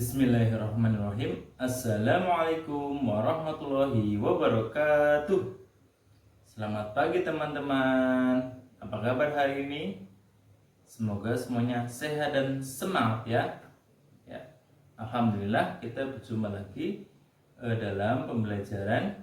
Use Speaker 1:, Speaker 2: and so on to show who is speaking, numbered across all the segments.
Speaker 1: Bismillahirrahmanirrahim. Assalamualaikum warahmatullahi wabarakatuh. Selamat pagi teman-teman. Apa kabar hari ini? Semoga semuanya sehat dan semangat ya. Ya. Alhamdulillah kita berjumpa lagi dalam pembelajaran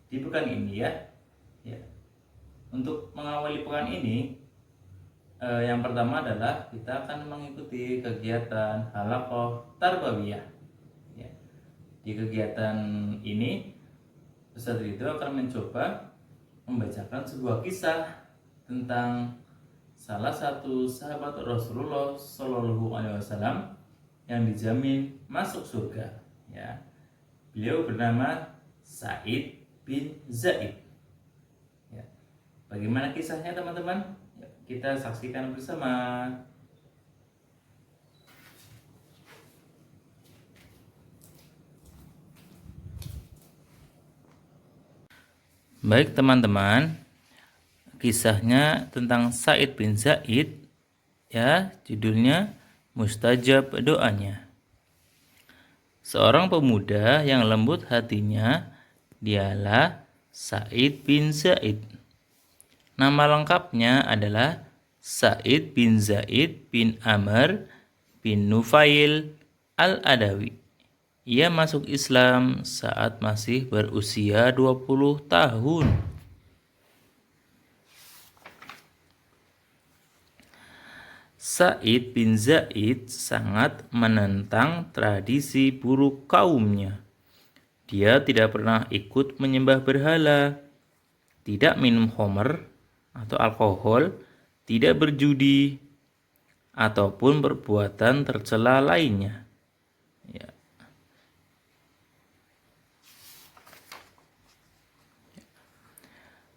Speaker 1: di pekan ini ya. Ya. Untuk mengawali pekan ini, yang pertama adalah kita akan mengikuti kegiatan halaqah tarbawiyah. Ya. Di kegiatan ini, Ustadz Ridho akan mencoba membacakan sebuah kisah tentang salah satu sahabat Rasulullah Shallallahu Alaihi Wasallam yang dijamin masuk surga. Ya. Beliau bernama Sa'id bin Zaid. Ya. Bagaimana kisahnya teman-teman? Kita saksikan bersama. Baik teman-teman, kisahnya tentang Sa'id bin Zaid ya, judulnya Mustajab Doanya. Seorang pemuda yang lembut hatinya dialah Sa'id bin Zaid. Nama lengkapnya adalah Sa'id bin Zaid bin Amr bin Nufail al-Adawi. Ia masuk Islam saat masih berusia 20 tahun. Sa'id bin Zaid sangat menentang tradisi buruk kaumnya. Dia tidak pernah ikut menyembah berhala, tidak minum khamr atau alkohol, tidak berjudi, ataupun perbuatan tercela lainnya. Ya.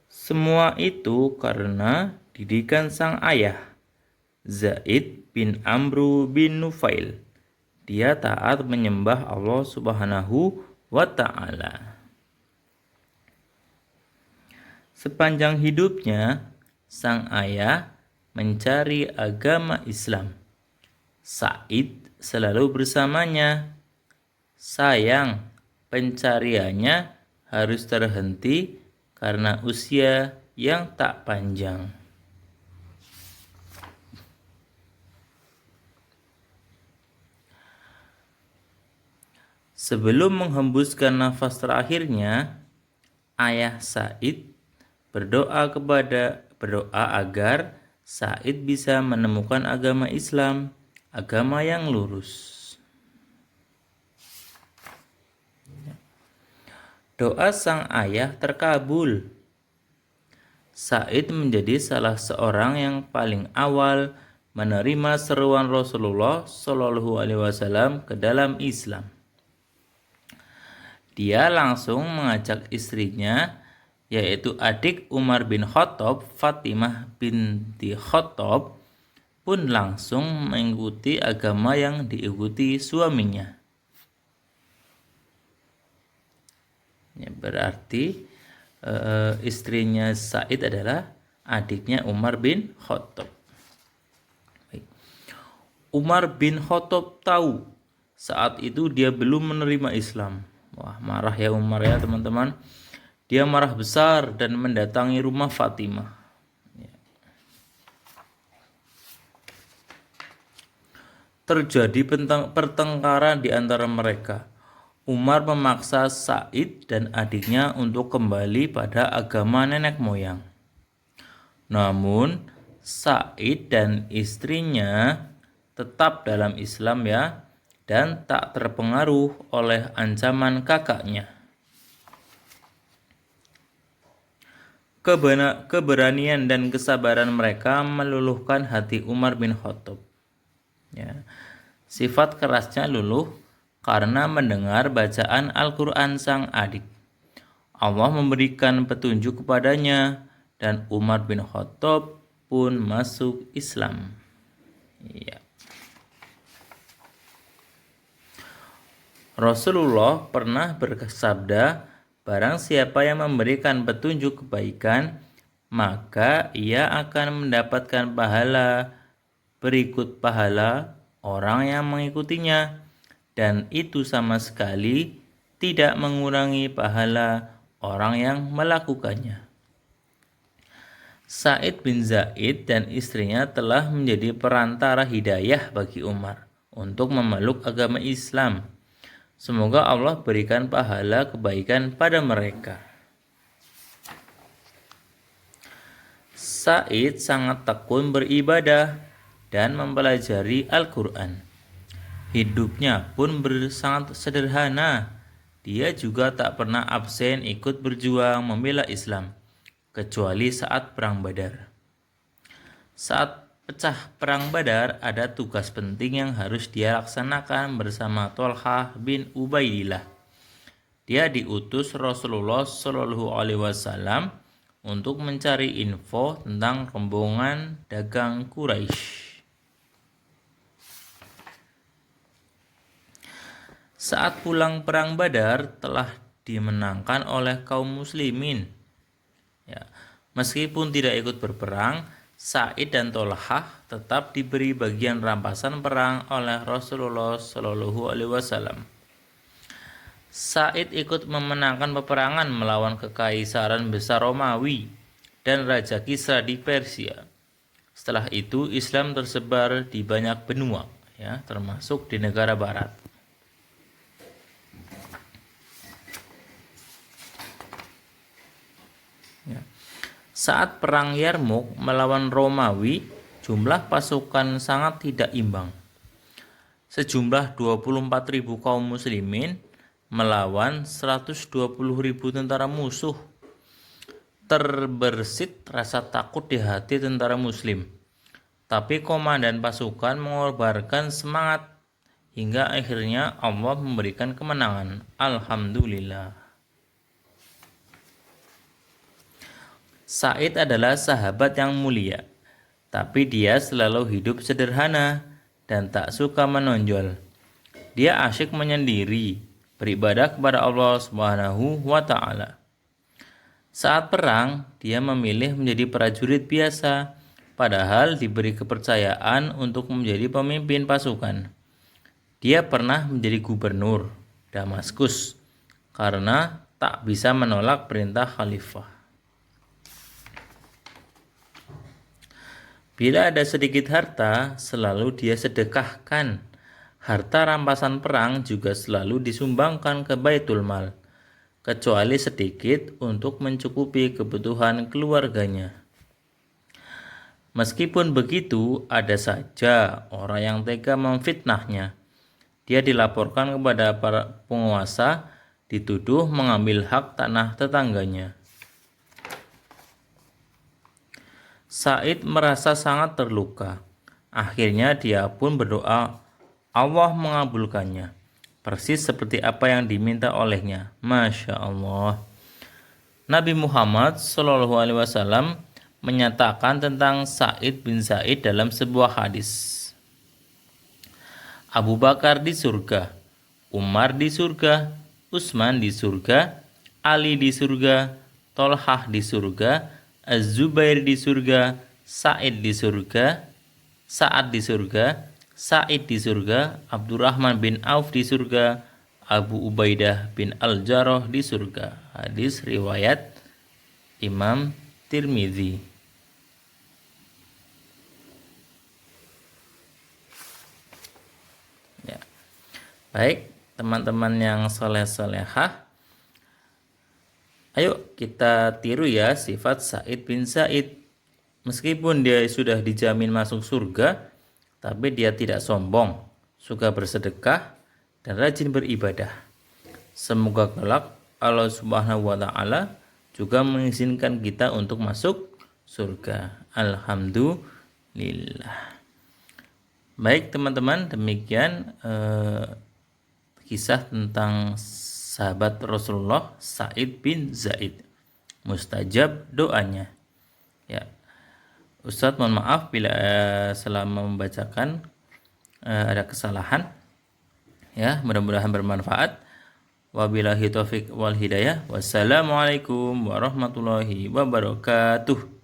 Speaker 1: Semua itu karena didikan sang ayah, Zaid bin Amru bin Nufail. Dia taat menyembah Allah Subhanahu wa Ta'ala. Sepanjang hidupnya, sang ayah mencari agama Islam. Sa'id selalu bersamanya. Sayang, pencariannya harus terhenti karena usia yang tak panjang. Sebelum menghembuskan nafas terakhirnya, ayah Sa'id berdoa agar Sa'id bisa menemukan agama Islam, agama yang lurus. Doa sang ayah terkabul. Sa'id menjadi salah seorang yang paling awal menerima seruan Rasulullah Shallallahu Alaihi Wasallam ke dalam Islam. Dia langsung mengajak istrinya, yaitu adik Umar bin Khattab, Fatimah binti Khattab, pun langsung mengikuti agama yang diikuti suaminya. Ya, berarti istrinya Sa'id adalah adiknya Umar bin Khattab. Baik. Umar bin Khattab tahu saat itu dia belum menerima Islam. Wah, marah ya Umar ya teman-teman. Dia marah besar dan mendatangi rumah Fatimah. Ya. Terjadi pertengkaran di antara mereka. Umar memaksa Sa'id dan adiknya untuk kembali pada agama nenek moyang. Namun, Sa'id dan istrinya tetap dalam Islam ya, dan tak terpengaruh oleh ancaman kakaknya. Keberanian dan kesabaran mereka meluluhkan hati Umar bin Khattab. Ya. Sifat kerasnya luluh karena mendengar bacaan Al-Quran sang adik. Allah memberikan petunjuk kepadanya dan Umar bin Khattab pun masuk Islam. Ya. Rasulullah pernah bersabda, barang siapa yang memberikan petunjuk kebaikan, maka ia akan mendapatkan pahala berikut pahala orang yang mengikutinya dan itu sama sekali tidak mengurangi pahala orang yang melakukannya. Sa'id bin Zaid dan istrinya telah menjadi perantara hidayah bagi Umar untuk memeluk agama Islam. Semoga Allah berikan pahala kebaikan pada mereka. Sa'id sangat tekun beribadah dan mempelajari Al-Quran. Hidupnya pun sangat sederhana. Dia juga tak pernah absen ikut berjuang membela Islam, kecuali saat Perang Badar. Saat pecah Perang Badar, ada tugas penting yang harus dia laksanakan bersama Thalhah bin Ubaidillah. Dia diutus Rasulullah Shallallahu Alaihi Wasallam untuk mencari info tentang rombongan dagang Quraisy. Saat pulang Perang Badar telah dimenangkan oleh kaum muslimin. Ya, meskipun tidak ikut berperang, Sa'id dan Thalhah tetap diberi bagian rampasan perang oleh Rasulullah Shallallahu Alaihi Wasallam. Sa'id ikut memenangkan peperangan melawan kekaisaran besar Romawi dan Raja Kisra di Persia. Setelah itu Islam tersebar di banyak benua, ya, termasuk di negara barat. Ya. Saat perang Yarmuk melawan Romawi, jumlah pasukan sangat tidak imbang. Sejumlah 24.000 kaum muslimin melawan 120.000 tentara musuh. Terbersit rasa takut di hati tentara muslim. Tapi komandan pasukan mengorbankan semangat hingga akhirnya Allah memberikan kemenangan. Alhamdulillah. Sa'id adalah sahabat yang mulia, tapi dia selalu hidup sederhana dan tak suka menonjol. Dia asyik menyendiri, beribadah kepada Allah Subhanahu wa Ta'ala. Saat perang, dia memilih menjadi prajurit biasa, padahal diberi kepercayaan untuk menjadi pemimpin pasukan. Dia pernah menjadi gubernur Damaskus karena tak bisa menolak perintah khalifah. Bila ada sedikit harta, selalu dia sedekahkan. Harta rampasan perang juga selalu disumbangkan ke Baitul Mal, kecuali sedikit untuk mencukupi kebutuhan keluarganya. Meskipun begitu, ada saja orang yang tega memfitnahnya. Dia dilaporkan kepada para penguasa, dituduh mengambil hak tanah tetangganya. Sa'id merasa sangat terluka. Akhirnya dia pun berdoa, Allah mengabulkannya, persis seperti apa yang diminta olehnya. Masya Allah. Nabi Muhammad SAW menyatakan tentang Sa'id bin Zaid dalam sebuah hadis. Abu Bakar di surga, Umar di surga, Utsman di surga, Ali di surga, Thalhah di surga, Az-Zubair di surga, Sa'id di surga, Sa'ad di surga, Sa'id di surga, Abdurrahman bin Auf di surga, Abu Ubaidah bin Al-Jarrah di surga. Hadis riwayat Imam Tirmidzi. Ya. Baik, teman-teman yang soleh-solehah, ayo kita tiru ya sifat Sa'id bin Zaid. Meskipun dia sudah dijamin masuk surga, tapi dia tidak sombong, suka bersedekah, dan rajin beribadah. Semoga kelak Allah Subhanahu wa Ta'ala juga mengizinkan kita untuk masuk surga. Alhamdulillah. Baik teman-teman, demikian kisah tentang sahabat Rasulullah Sa'id bin Zaid. Mustajab doanya. Ya, Ustadz mohon maaf bila selama membacakan ada kesalahan. Ya, mudah-mudahan bermanfaat. Wabillahi taufik wal hidayah. Wassalamualaikum warahmatullahi wabarakatuh.